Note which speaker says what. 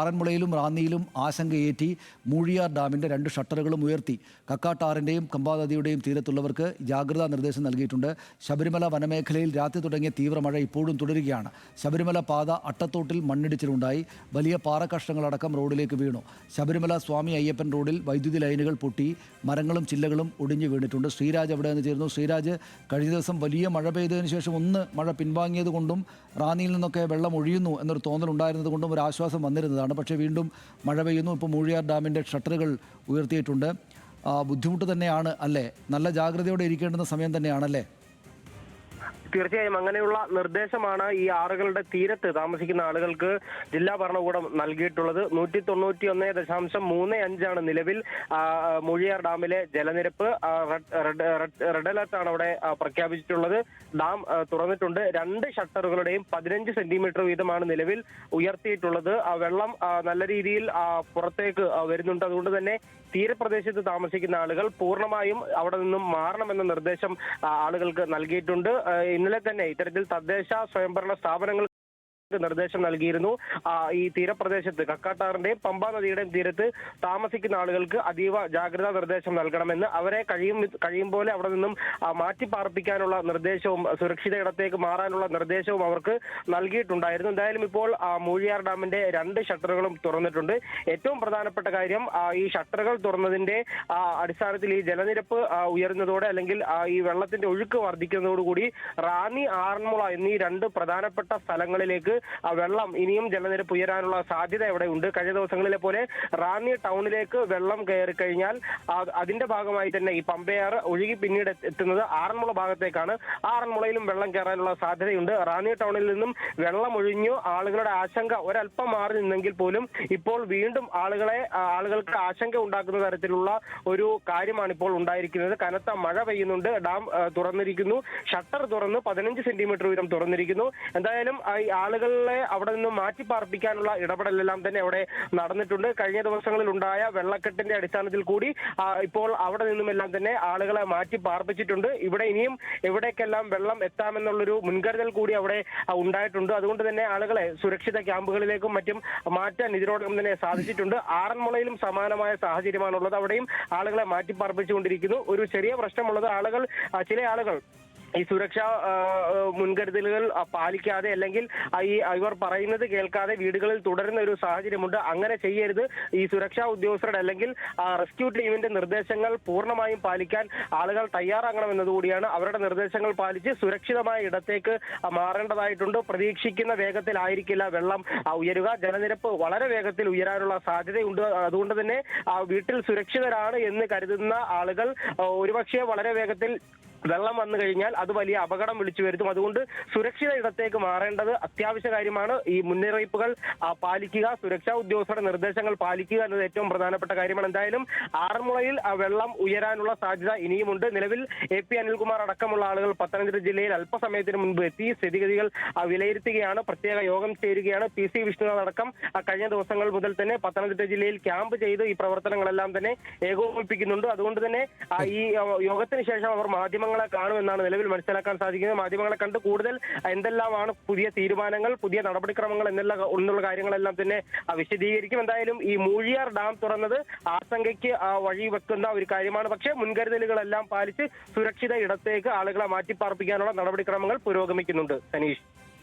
Speaker 1: ആറന്മുളയിലും റാന്നിയിലും ആശങ്കയേറ്റി മൂഴിയാർ ഡാമിൻ്റെ 2 ഷട്ടറുകളും ഉയർത്തി. കക്കാട്ടാറിൻ്റെയും കമ്പാ നദിയുടെയും തീരത്തുള്ളവർക്ക് ജാഗ്രതാ നിർദ്ദേശം നൽകിയിട്ടുണ്ട്. ശബരിമല വനമേഖലയിൽ രാത്രി തുടങ്ങിയ തീവ്രമഴ ഇപ്പോഴും തുടരുകയാണ്. ശബരിമല പാത അട്ടത്തോട്ടിൽ മണ്ണിടിച്ചിലുണ്ടായി. വലിയ പാറക്കഷ്ണങ്ങളടക്കം റോഡിലേക്ക് വീണു. ശബരിമല സ്വാമി അയ്യപ്പൻ റോഡിൽ വൈദ്യുതി ലൈനുകൾ പൊട്ടി, മരങ്ങളും ചില്ലകളും ഒടിഞ്ഞു വീണിട്ടുണ്ട്. ശ്രീരാജ് അവിടെ നിന്ന് ചേരുന്നു. ശ്രീരാജ്, കഴിഞ്ഞ ദിവസം വലിയ മഴ പെയ്തതിനു ശേഷം മഴ പിൻവാങ്ങിയത് കൊണ്ടും റാന്നിയിൽ നിന്നൊക്കെ വെള്ളം ഒഴിയുന്നു എന്നൊരു തോന്നലുണ്ടായിരുന്നത് കൊണ്ടും ഒരു ആശ്വാസം വന്നിരുന്നതാണ്. പക്ഷേ വീണ്ടും മഴ പെയ്യുന്നു. ഇപ്പോൾ മൂഴിയാർ ഡാമിൻ്റെ ഷട്ടറുകൾ ഉയർത്തിയിട്ടുണ്ട്. ബുദ്ധിമുട്ട് തന്നെയാണ് അല്ലേ? നല്ല ജാഗ്രതയോടെ ഇരിക്കേണ്ടുന്ന സമയം തന്നെയാണല്ലേ?
Speaker 2: തീർച്ചയായും അങ്ങനെയുള്ള നിർദ്ദേശമാണ് ഈ ആറുകളുടെ തീരത്ത് താമസിക്കുന്ന ആളുകൾക്ക് ജില്ലാ ഭരണകൂടം നൽകിയിട്ടുള്ളത്. 191.35 നിലവിൽ മൂഴിയാർ ഡാമിലെ ജലനിരപ്പ്. റെഡ് അലർട്ടാണ് അവിടെ പ്രഖ്യാപിച്ചിട്ടുള്ളത്. ഡാം തുറന്നിട്ടുണ്ട്. 2 ഷട്ടറുകളുടെയും 15 സെന്റിമീറ്റർ വീതമാണ് നിലവിൽ ഉയർത്തിയിട്ടുള്ളത്. വെള്ളം നല്ല രീതിയിൽ പുറത്തേക്ക് വരുന്നുണ്ട്. അതുകൊണ്ട് തന്നെ തീരപ്രദേശത്ത് താമസിക്കുന്ന ആളുകൾ പൂർണ്ണമായും അവിടെ നിന്നും മാറണമെന്ന നിർദ്ദേശം ആളുകൾക്ക് നൽകിയിട്ടുണ്ട്. ഇന്നലെ തന്നെ ഇത്തരത്തിൽ തദ്ദേശ സ്വയംഭരണ സ്ഥാപനങ്ങൾ നിർദ്ദേശം നൽകിയിരുന്നു. ഈ തീരപ്രദേശത്ത് കക്കാട്ടാറിന്റെയും പമ്പാ നദിയുടെയും തീരത്ത് താമസിക്കുന്ന ആളുകൾക്ക് അതീവ ജാഗ്രതാ നിർദ്ദേശം നൽകണമെന്ന്, അവരെ കഴിയും പോലെ അവിടെ നിന്നും മാറ്റി പാർപ്പിക്കാനുള്ള നിർദ്ദേശവും സുരക്ഷിത ഇടത്തേക്ക് മാറാനുള്ള നിർദ്ദേശവും അവർക്ക് നൽകിയിട്ടുണ്ടായിരുന്നു. എന്തായാലും ഇപ്പോൾ മൂഴിയാർ ഡാമിന്റെ 2 ഷട്ടറുകളും തുറന്നിട്ടുണ്ട്. ഏറ്റവും പ്രധാനപ്പെട്ട കാര്യം, ഈ ഷട്ടറുകൾ തുറന്നതിന്റെ അടിസ്ഥാനത്തിൽ ഈ ജലനിരപ്പ് ഉയരുന്നതോടെ അല്ലെങ്കിൽ ഈ വെള്ളത്തിന്റെ ഒഴുക്ക് വർദ്ധിക്കുന്നതോടുകൂടി റാന്നി, ആറന്മുള എന്നീ 2 പ്രധാനപ്പെട്ട സ്ഥലങ്ങളിലേക്ക് വെള്ളം ഇനിയും ജലനിരപ്പ് ഉയരാനുള്ള സാധ്യത ഇവിടെ ഉണ്ട്. കഴിഞ്ഞ ദിവസങ്ങളിലെ പോലെ റാന്നി ടൗണിലേക്ക് വെള്ളം കയറി കഴിഞ്ഞാൽ അതിന്റെ ഭാഗമായി തന്നെ ഈ പമ്പയാർ ഒഴുകി പിന്നീട് എത്തുന്നത് ആറന്മുള ഭാഗത്തേക്കാണ്. ആറന്മുളയിലും വെള്ളം കയറാനുള്ള സാധ്യതയുണ്ട്. റാന്നി ടൗണിൽ നിന്നും വെള്ളം ഒഴിഞ്ഞു ആളുകളുടെ ആശങ്ക ഒരല്പം മാറി നിന്നെങ്കിൽ പോലും ഇപ്പോൾ വീണ്ടും ആളുകൾക്ക് ആശങ്ക ഉണ്ടാക്കുന്ന തരത്തിലുള്ള ഒരു കാര്യമാണ് ഇപ്പോൾ ഉണ്ടായിരിക്കുന്നത്. കനത്ത മഴ പെയ്യുന്നുണ്ട്. ഡാം തുറന്നിരിക്കുന്നു. ഷട്ടർ തുറന്ന് 15 സെന്റിമീറ്റർ വീതം തുറന്നിരിക്കുന്നു. എന്തായാലും ആളുകളെ അവിടെ നിന്ന് മാറ്റി പാർപ്പിക്കാനുള്ള ഇടപെടലെല്ലാം തന്നെ അവിടെ നടന്നിട്ടുണ്ട്. കഴിഞ്ഞ ദിവസങ്ങളിൽ ഉണ്ടായ വെള്ളക്കെട്ടിന്റെ അടിസ്ഥാനത്തിൽ കൂടി ഇപ്പോൾ അവിടെ നിന്നുമെല്ലാം തന്നെ ആളുകളെ മാറ്റി പാർപ്പിച്ചിട്ടുണ്ട്. ഇവിടെ ഇനിയും എവിടേക്കെല്ലാം വെള്ളം എത്താമെന്നുള്ളൊരു മുൻകരുതൽ കൂടി അവിടെ ഉണ്ടായിട്ടുണ്ട്. അതുകൊണ്ട് തന്നെ ആളുകളെ സുരക്ഷിത ക്യാമ്പുകളിലേക്കും മറ്റും മാറ്റാൻ ഇതിനോടകം തന്നെ സാധിച്ചിട്ടുണ്ട്. ആറന്മുളയിലും സമാനമായ സാഹചര്യമാണുള്ളത്. അവിടെയും ആളുകളെ മാറ്റി പാർപ്പിച്ചുകൊണ്ടിരിക്കുന്നു. ഒരു ചെറിയ പ്രശ്നമുള്ളത്, ചില ആളുകൾ ഈ സുരക്ഷാ മുൻകരുതലുകൾ പാലിക്കാതെ അല്ലെങ്കിൽ ഇവർ പറയുന്നത് കേൾക്കാതെ വീടുകളിൽ തുടരുന്ന ഒരു സാഹചര്യമുണ്ട്. അങ്ങനെ ചെയ്യരുത്. ഈ സുരക്ഷാ ഉദ്യോഗസ്ഥരുടെ അല്ലെങ്കിൽ റെസ്ക്യൂ ടീമിന്റെ നിർദ്ദേശങ്ങൾ പൂർണ്ണമായും പാലിക്കാൻ ആളുകൾ തയ്യാറാകണമെന്നതുകൂടിയാണ്. അവരുടെ നിർദ്ദേശങ്ങൾ പാലിച്ച് സുരക്ഷിതമായ ഇടത്തേക്ക് മാറേണ്ടതായിട്ടുണ്ട്. പ്രതീക്ഷിക്കുന്ന വേഗത്തിലായിരിക്കില്ല വെള്ളം ഉയരുക. ജലനിരപ്പ് വളരെ വേഗത്തിൽ ഉയരാനുള്ള സാധ്യതയുണ്ട്. അതുകൊണ്ട് തന്നെ വീട്ടിൽ സുരക്ഷിതരാണ് എന്ന് കരുതുന്ന ആളുകൾ ഒരുപക്ഷെ വളരെ വേഗത്തിൽ വെള്ളം വന്നു കഴിഞ്ഞാൽ അത് വലിയ അപകടം വിളിച്ചു വരുത്തും. അതുകൊണ്ട് സുരക്ഷിത ഇടത്തേക്ക് മാറേണ്ടത് അത്യാവശ്യ കാര്യമാണ്. ഈ മുന്നറിയിപ്പുകൾ പാലിക്കുക, സുരക്ഷാ ഉദ്യോഗസ്ഥരുടെ നിർദ്ദേശങ്ങൾ പാലിക്കുക എന്നത് ഏറ്റവും പ്രധാനപ്പെട്ട കാര്യമാണ്. എന്തായാലും ആറന്മുളയിൽ വെള്ളം ഉയരാനുള്ള സാധ്യത ഇനിയുമുണ്ട്. നിലവിൽ AP അനിൽകുമാർ അടക്കമുള്ള ആളുകൾ പത്തനംതിട്ട ജില്ലയിൽ അല്പസമയത്തിന് മുൻപ് എത്തി സ്ഥിതിഗതികൾ വിലയിരുത്തുകയാണ്. പ്രത്യേക യോഗം ചേരുകയാണ്. PC വിഷ്ണുനാഥ് അടക്കം കഴിഞ്ഞ ദിവസങ്ങൾ മുതൽ തന്നെ പത്തനംതിട്ട ജില്ലയിൽ ക്യാമ്പ് ചെയ്ത് ഈ പ്രവർത്തനങ്ങളെല്ലാം തന്നെ ഏകോപിപ്പിക്കുന്നുണ്ട്. അതുകൊണ്ട് തന്നെ ഈ യോഗത്തിന് ശേഷം അവർ മാധ്യമങ്ങളെ കാണുമെന്നാണ് നിലവിൽ മനസ്സിലാക്കാൻ സാധിക്കുന്നത്. മാധ്യമങ്ങളെ കണ്ട് കൂടുതൽ എന്തെല്ലാമാണ് പുതിയ തീരുമാനങ്ങൾ, പുതിയ നടപടിക്രമങ്ങൾ എന്നുള്ള കാര്യങ്ങളെല്ലാം തന്നെ വിശദീകരിക്കും. എന്തായാലും ഈ മൂഴിയാർ ഡാം തുറന്നത് ആശങ്കയ്ക്ക് വഴിവെക്കുന്ന ഒരു കാര്യമാണ്. പക്ഷേ മുൻകരുതലുകളെല്ലാം പാലിച്ച് സുരക്ഷിത ഇടത്തേക്ക് ആളുകളെ മാറ്റിപ്പാർപ്പിക്കാനുള്ള നടപടിക്രമങ്ങൾ പുരോഗമിക്കുന്നുണ്ട്. സനീഷ്.